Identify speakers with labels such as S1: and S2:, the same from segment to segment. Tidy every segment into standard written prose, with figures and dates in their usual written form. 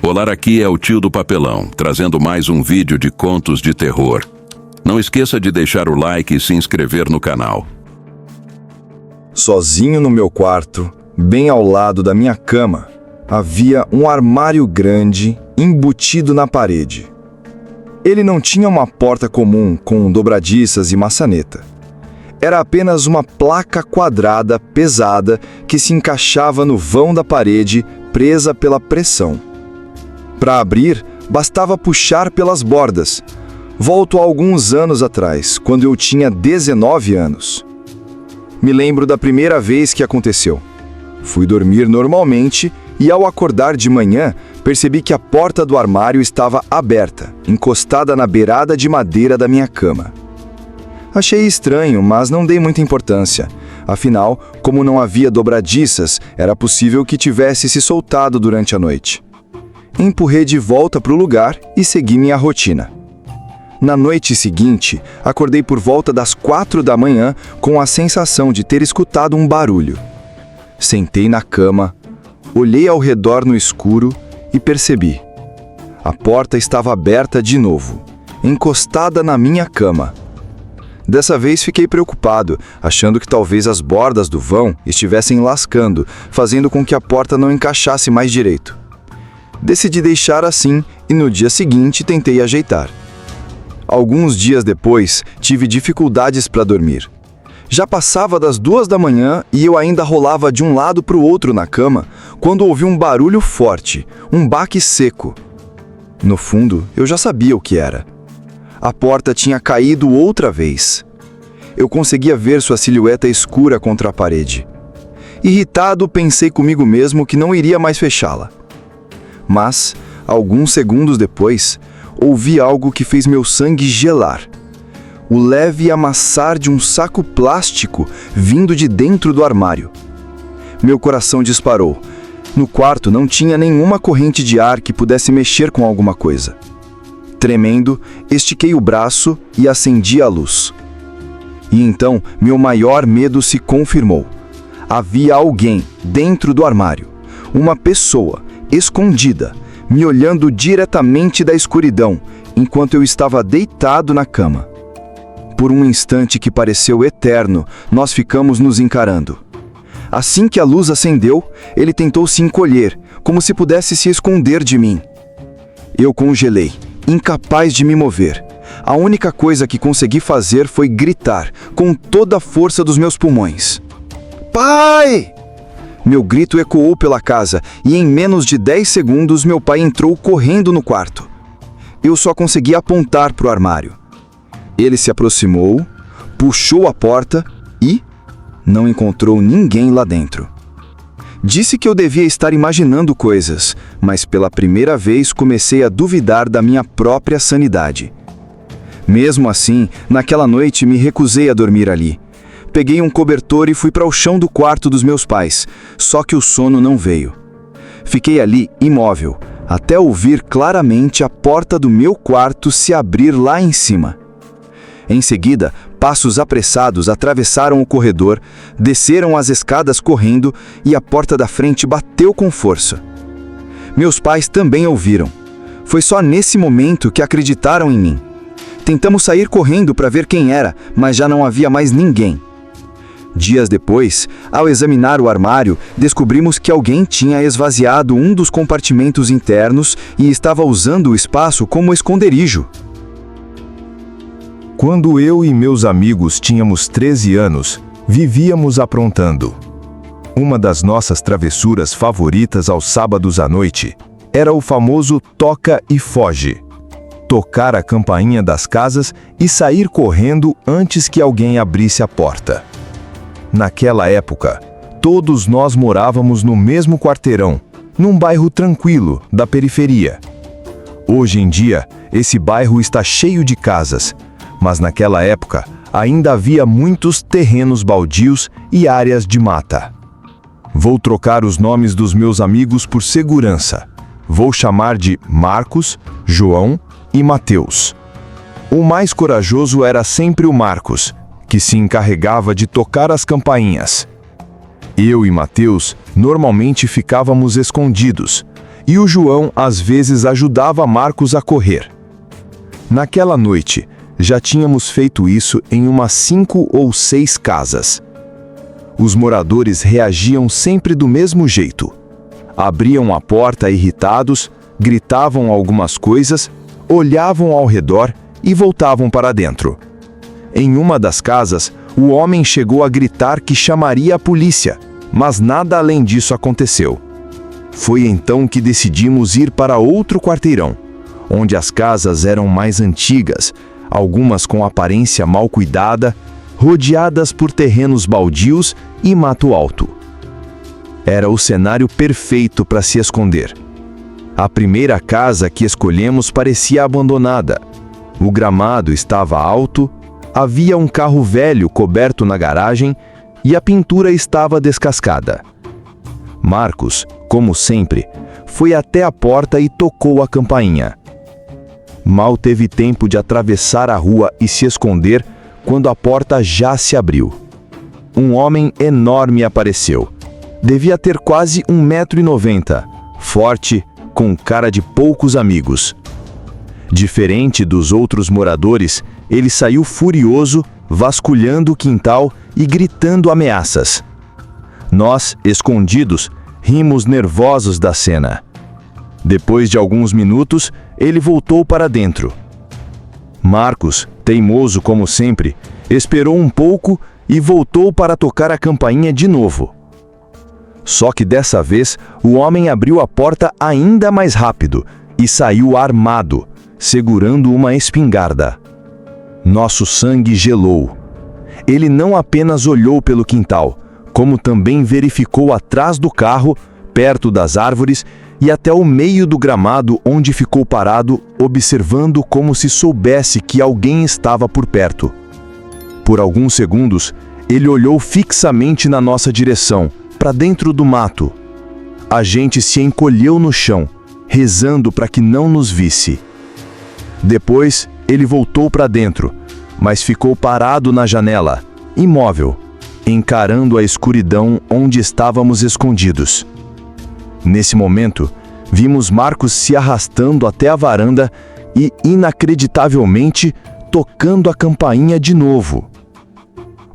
S1: Olá, aqui é o Tio do Papelão, trazendo mais um vídeo de contos de terror. Não esqueça de deixar o like e se inscrever no canal.
S2: Sozinho no meu quarto, bem ao lado da minha cama, havia um armário grande embutido na parede. Ele não tinha uma porta comum com dobradiças e maçaneta. Era apenas uma placa quadrada pesada que se encaixava no vão da parede, presa pela pressão. Para abrir, bastava puxar pelas bordas. Volto a alguns anos atrás, quando eu tinha 19 anos. Me lembro da primeira vez que aconteceu. Fui dormir normalmente e, ao acordar de manhã, percebi que a porta do armário estava aberta, encostada na beirada de madeira da minha cama. Achei estranho, mas não dei muita importância. Afinal, como não havia dobradiças, era possível que tivesse se soltado durante a noite. Empurrei de volta para o lugar e segui minha rotina. Na noite seguinte, acordei por volta das 4 da manhã com a sensação de ter escutado um barulho. Sentei na cama, olhei ao redor no escuro e percebi. A porta estava aberta de novo, encostada na minha cama. Dessa vez fiquei preocupado, achando que talvez as bordas do vão estivessem lascando, fazendo com que a porta não encaixasse mais direito. Decidi deixar assim e no dia seguinte tentei ajeitar. Alguns dias depois, tive dificuldades para dormir. Já passava das 2 da manhã e eu ainda rolava de um lado para o outro na cama, quando ouvi um barulho forte, um baque seco. No fundo, eu já sabia o que era. A porta tinha caído outra vez. Eu conseguia ver sua silhueta escura contra a parede. Irritado, pensei comigo mesmo que não iria mais fechá-la. Mas, alguns segundos depois, ouvi algo que fez meu sangue gelar. O leve amassar de um saco plástico vindo de dentro do armário. Meu coração disparou. No quarto não tinha nenhuma corrente de ar que pudesse mexer com alguma coisa. Tremendo, estiquei o braço e acendi a luz. E então, meu maior medo se confirmou. Havia alguém dentro do armário. Uma pessoa, escondida, me olhando diretamente da escuridão, enquanto eu estava deitado na cama. Por um instante que pareceu eterno, nós ficamos nos encarando. Assim que a luz acendeu, ele tentou se encolher, como se pudesse se esconder de mim. Eu congelei, incapaz de me mover. A única coisa que consegui fazer foi gritar, com toda a força dos meus pulmões. Pai! Meu grito ecoou pela casa e em menos de 10 segundos meu pai entrou correndo no quarto. Eu só consegui apontar para o armário. Ele se aproximou, puxou a porta e não encontrou ninguém lá dentro. Disse que eu devia estar imaginando coisas, mas pela primeira vez comecei a duvidar da minha própria sanidade. Mesmo assim, naquela noite me recusei a dormir ali. Peguei um cobertor e fui para o chão do quarto dos meus pais, só que o sono não veio. Fiquei ali imóvel, até ouvir claramente a porta do meu quarto se abrir lá em cima. Em seguida, passos apressados atravessaram o corredor, desceram as escadas correndo e a porta da frente bateu com força. Meus pais também ouviram. Foi só nesse momento que acreditaram em mim. Tentamos sair correndo para ver quem era, mas já não havia mais ninguém. Dias depois, ao examinar o armário, descobrimos que alguém tinha esvaziado um dos compartimentos internos e estava usando o espaço como esconderijo.
S3: Quando eu e meus amigos tínhamos 13 anos, vivíamos aprontando. Uma das nossas travessuras favoritas aos sábados à noite era o famoso toca e foge. Tocar a campainha das casas e sair correndo antes que alguém abrisse a porta. Naquela época, todos nós morávamos no mesmo quarteirão, num bairro tranquilo da periferia. Hoje em dia, esse bairro está cheio de casas, mas naquela época ainda havia muitos terrenos baldios e áreas de mata. Vou trocar os nomes dos meus amigos por segurança. Vou chamar de Marcos, João e Mateus. O mais corajoso era sempre o Marcos, que se encarregava de tocar as campainhas. Eu e Mateus normalmente ficávamos escondidos, e o João às vezes ajudava Marcos a correr. Naquela noite, já tínhamos feito isso em umas 5 ou 6 casas. Os moradores reagiam sempre do mesmo jeito. Abriam a porta irritados, gritavam algumas coisas, olhavam ao redor e voltavam para dentro. Em uma das casas, o homem chegou a gritar que chamaria a polícia, mas nada além disso aconteceu. Foi então que decidimos ir para outro quarteirão, onde as casas eram mais antigas, algumas com aparência mal cuidada, rodeadas por terrenos baldios e mato alto. Era o cenário perfeito para se esconder. A primeira casa que escolhemos parecia abandonada. O gramado estava alto, havia um carro velho coberto na garagem e a pintura estava descascada. Marcos, como sempre, foi até a porta e tocou a campainha. Mal teve tempo de atravessar a rua e se esconder quando a porta já se abriu. Um homem enorme apareceu. Devia ter quase 1,90 m, forte, com cara de poucos amigos. Diferente dos outros moradores, ele saiu furioso, vasculhando o quintal e gritando ameaças. Nós, escondidos, rimos nervosos da cena. Depois de alguns minutos, ele voltou para dentro. Marcos, teimoso como sempre, esperou um pouco e voltou para tocar a campainha de novo. Só que dessa vez, o homem abriu a porta ainda mais rápido e saiu armado, segurando uma espingarda. Nosso sangue gelou. Ele não apenas olhou pelo quintal, como também verificou atrás do carro, perto das árvores e até o meio do gramado onde ficou parado, observando como se soubesse que alguém estava por perto. Por alguns segundos, ele olhou fixamente na nossa direção, para dentro do mato. A gente se encolheu no chão, rezando para que não nos visse. Depois, ele voltou para dentro, mas ficou parado na janela, imóvel, encarando a escuridão onde estávamos escondidos. Nesse momento, vimos Marcos se arrastando até a varanda e, inacreditavelmente, tocando a campainha de novo.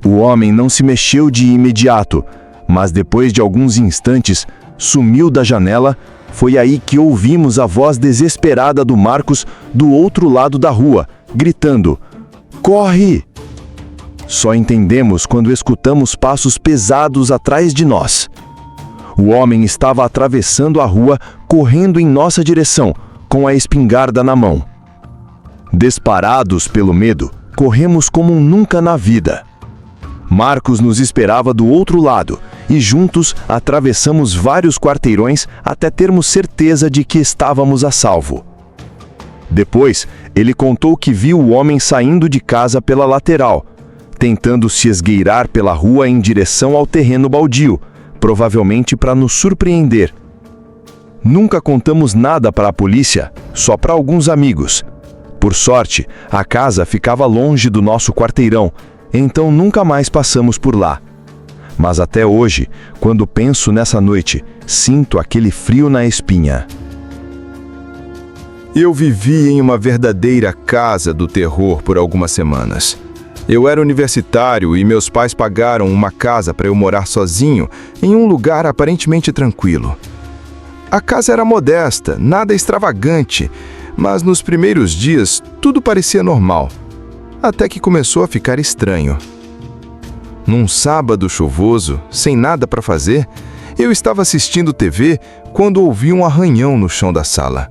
S3: O homem não se mexeu de imediato, mas depois de alguns instantes, sumiu da janela. Foi aí que ouvimos a voz desesperada do Marcos do outro lado da rua, gritando: "Corre!" Só entendemos quando escutamos passos pesados atrás de nós. O homem estava atravessando a rua, correndo em nossa direção, com a espingarda na mão. Desparados pelo medo, corremos como nunca na vida. Marcos nos esperava do outro lado e juntos atravessamos vários quarteirões até termos certeza de que estávamos a salvo. Depois, ele contou que viu o homem saindo de casa pela lateral, tentando se esgueirar pela rua em direção ao terreno baldio, provavelmente para nos surpreender. Nunca contamos nada para a polícia, só para alguns amigos. Por sorte, a casa ficava longe do nosso quarteirão, então nunca mais passamos por lá. Mas até hoje, quando penso nessa noite, sinto aquele frio na espinha.
S2: Eu vivi em uma verdadeira casa do terror por algumas semanas. Eu era universitário e meus pais pagaram uma casa para eu morar sozinho em um lugar aparentemente tranquilo. A casa era modesta, nada extravagante, mas nos primeiros dias tudo parecia normal, até que começou a ficar estranho. Num sábado chuvoso, sem nada para fazer, eu estava assistindo TV quando ouvi um arranhão no chão da sala.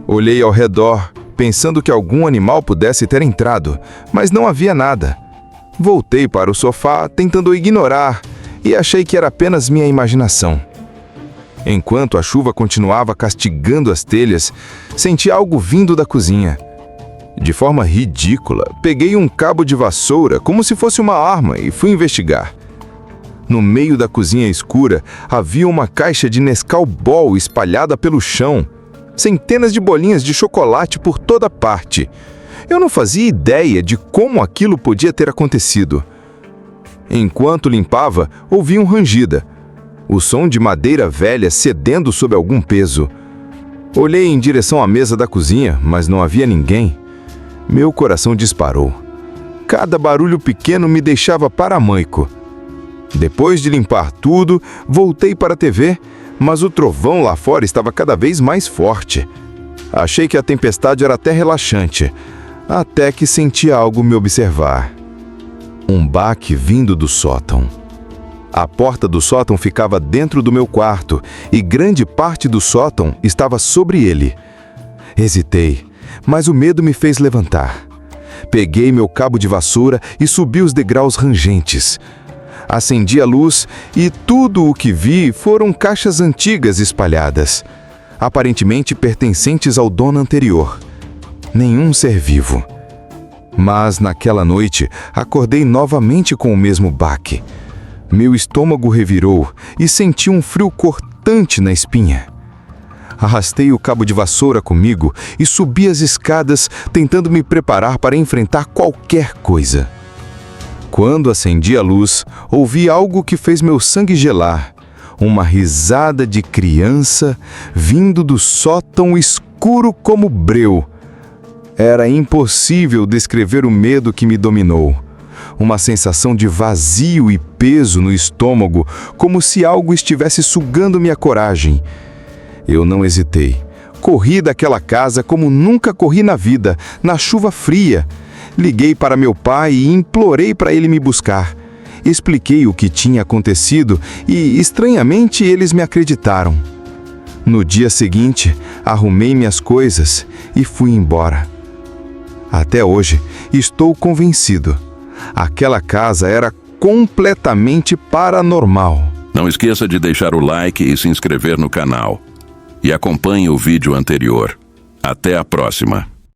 S2: Olhei ao redor, pensando que algum animal pudesse ter entrado, mas não havia nada. Voltei para o sofá, tentando ignorar, e achei que era apenas minha imaginação. Enquanto a chuva continuava castigando as telhas, senti algo vindo da cozinha. De forma ridícula, peguei um cabo de vassoura como se fosse uma arma e fui investigar. No meio da cozinha escura, havia uma caixa de Nescau Ball espalhada pelo chão. Centenas de bolinhas de chocolate por toda parte. Eu não fazia ideia de como aquilo podia ter acontecido. Enquanto limpava, ouvi um rangida. O som de madeira velha cedendo sob algum peso.
S3: Olhei em direção à mesa da cozinha, mas não havia ninguém. Meu coração disparou. Cada barulho pequeno me deixava paramaico. Depois de limpar tudo, voltei para a TV, mas o trovão lá fora estava cada vez mais forte. Achei que a tempestade era até relaxante, até que senti algo me observar. Um baque vindo do sótão. A porta do sótão ficava dentro do meu quarto e grande parte do sótão estava sobre ele. Hesitei, mas o medo me fez levantar. Peguei meu cabo de vassoura e subi os degraus rangentes. Acendi a luz e tudo o que vi foram caixas antigas espalhadas, aparentemente pertencentes ao dono anterior. Nenhum ser vivo. Mas naquela noite acordei novamente com o mesmo baque. Meu estômago revirou e senti um frio cortante na espinha. Arrastei o cabo de vassoura comigo e subi as escadas, tentando me preparar para enfrentar qualquer coisa. Quando acendi a luz, ouvi algo que fez meu sangue gelar. Uma risada de criança vindo do sótão escuro como breu. Era impossível descrever o medo que me dominou. Uma sensação de vazio e peso no estômago, como se algo estivesse sugando minha coragem. Eu não hesitei. Corri daquela casa como nunca corri na vida, na chuva fria. Liguei para meu pai e implorei para ele me buscar. Expliquei o que tinha acontecido e, estranhamente, eles me acreditaram. No dia seguinte, arrumei minhas coisas e fui embora. Até hoje, estou convencido. Aquela casa era completamente paranormal.
S1: Não esqueça de deixar o like e se inscrever no canal. E acompanhe o vídeo anterior. Até a próxima!